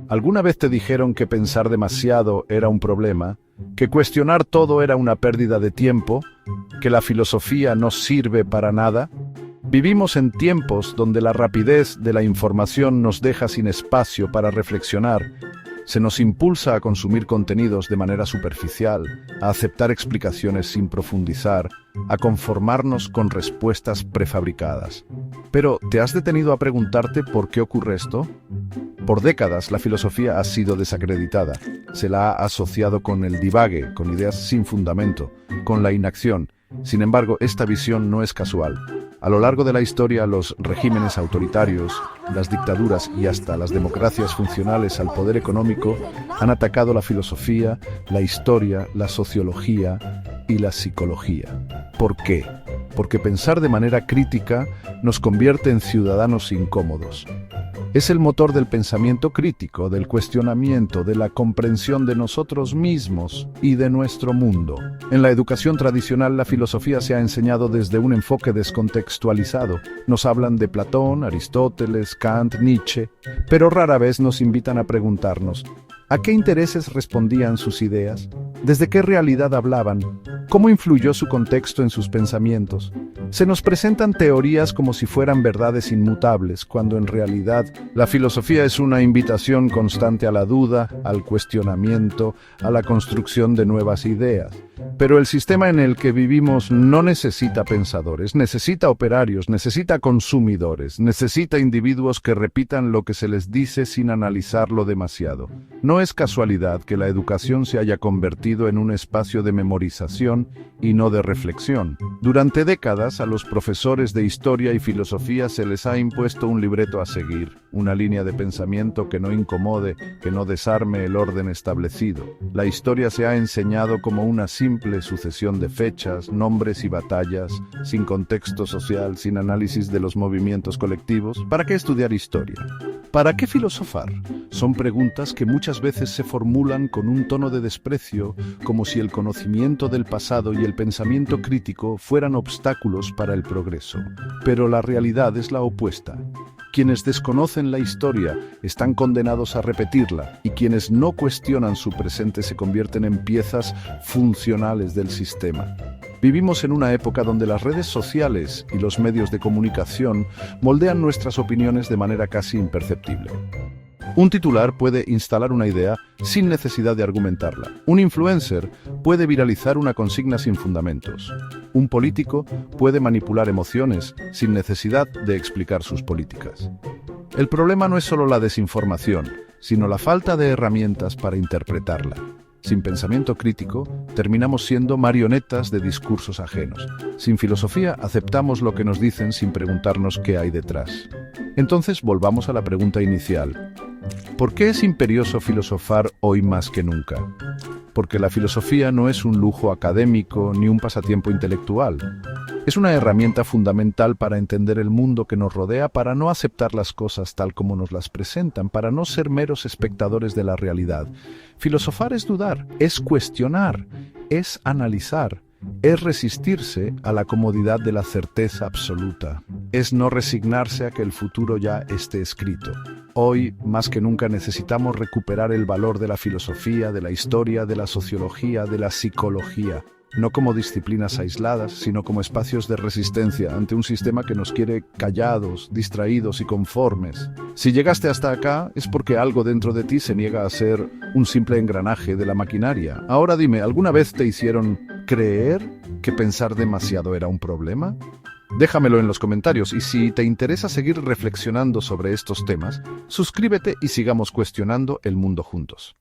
¿Alguna vez te dijeron que pensar demasiado era un problema, que cuestionar todo era una pérdida de tiempo, que la filosofía no sirve para nada? Vivimos en tiempos donde la rapidez de la información nos deja sin espacio para reflexionar. Se nos impulsa a consumir contenidos de manera superficial, a aceptar explicaciones sin profundizar, a conformarnos con respuestas prefabricadas. Pero, ¿te has detenido a preguntarte por qué ocurre esto? Por décadas, la filosofía ha sido desacreditada. Se la ha asociado con el divague, con ideas sin fundamento, con la inacción. Sin embargo, esta visión no es casual. A lo largo de la historia, los regímenes autoritarios, las dictaduras y hasta las democracias funcionales al poder económico han atacado la filosofía, la historia, la sociología y la psicología. ¿Por qué? Porque pensar de manera crítica nos convierte en ciudadanos incómodos. Es el motor del pensamiento crítico, del cuestionamiento, de la comprensión de nosotros mismos y de nuestro mundo. En la educación tradicional, la filosofía se ha enseñado desde un enfoque descontextualizado. Nos hablan de Platón, Aristóteles, Kant, Nietzsche, pero rara vez nos invitan a preguntarnos: ¿a qué intereses respondían sus ideas? ¿Desde qué realidad hablaban? ¿Cómo influyó su contexto en sus pensamientos? Se nos presentan teorías como si fueran verdades inmutables, cuando en realidad la filosofía es una invitación constante a la duda, al cuestionamiento, a la construcción de nuevas ideas. Pero el sistema en el que vivimos no necesita pensadores, necesita operarios, necesita consumidores, necesita individuos que repitan lo que se les dice sin analizarlo demasiado. No es casualidad que la educación se haya convertido en un espacio de memorización y no de reflexión. Durante décadas, a los profesores de historia y filosofía se les ha impuesto un libreto a seguir, una línea de pensamiento que no incomode, que no desarme el orden establecido. La historia se ha enseñado como una simple sucesión de fechas, nombres y batallas, sin contexto social, sin análisis de los movimientos colectivos. ¿Para qué estudiar historia? ¿Para qué filosofar? Son preguntas que muchas veces se formulan con un tono de desprecio, como si el conocimiento del pasado y el pensamiento crítico fueran obstáculos para el progreso. Pero la realidad es la opuesta. Quienes desconocen la historia están condenados a repetirla, y quienes no cuestionan su presente se convierten en piezas funcionales del sistema. Vivimos en una época donde las redes sociales y los medios de comunicación moldean nuestras opiniones de manera casi imperceptible. Un titular puede instalar una idea sin necesidad de argumentarla. Un influencer puede viralizar una consigna sin fundamentos. Un político puede manipular emociones sin necesidad de explicar sus políticas. El problema no es solo la desinformación, sino la falta de herramientas para interpretarla. Sin pensamiento crítico, terminamos siendo marionetas de discursos ajenos. Sin filosofía, aceptamos lo que nos dicen sin preguntarnos qué hay detrás. Entonces, volvamos a la pregunta inicial. ¿Por qué es imperioso filosofar hoy más que nunca? Porque la filosofía no es un lujo académico ni un pasatiempo intelectual. Es una herramienta fundamental para entender el mundo que nos rodea, para no aceptar las cosas tal como nos las presentan, para no ser meros espectadores de la realidad. Filosofar es dudar, es cuestionar, es analizar, es resistirse a la comodidad de la certeza absoluta, es no resignarse a que el futuro ya esté escrito. Hoy, más que nunca, necesitamos recuperar el valor de la filosofía, de la historia, de la sociología, de la psicología, no como disciplinas aisladas, sino como espacios de resistencia ante un sistema que nos quiere callados, distraídos y conformes. Si llegaste hasta acá, es porque algo dentro de ti se niega a ser un simple engranaje de la maquinaria. Ahora dime, ¿alguna vez te hicieron creer que pensar demasiado era un problema? Déjamelo en los comentarios, y si te interesa seguir reflexionando sobre estos temas, suscríbete y sigamos cuestionando el mundo juntos.